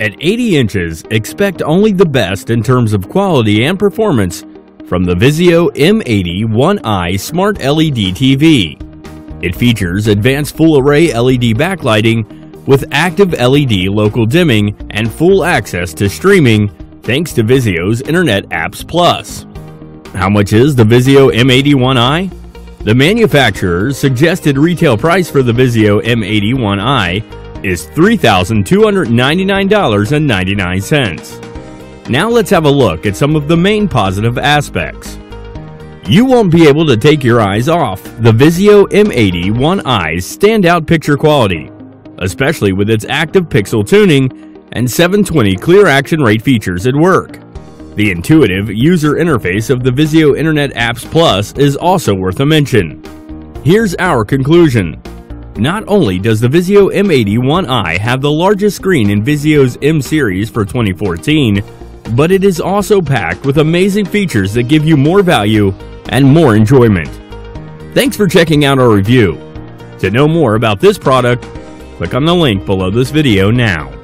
At 80 inches, expect only the best in terms of quality and performance from the Vizio M80 One-Eye Smart LED TV. It features advanced full-array LED backlighting with active LED local dimming and full access to streaming thanks to Vizio's Internet Apps Plus. How much is the Vizio M80 One-Eye? The manufacturer's suggested retail price for the Vizio M80 One-Eye is $3,299.99. Now let's have a look at some of the main positive aspects. You won't be able to take your eyes off the Vizio M80 One-Eye's standout picture quality, especially with its active pixel tuning and 720 clear action rate features at work. The intuitive user interface of the Vizio Internet Apps Plus is also worth a mention. Here's our conclusion. Not only does the Vizio M80 One-Eye have the largest screen in Vizio's M series for 2014, but it is also packed with amazing features that give you more value and more enjoyment. Thanks for checking out our review. To know more about this product, click on the link below this video now.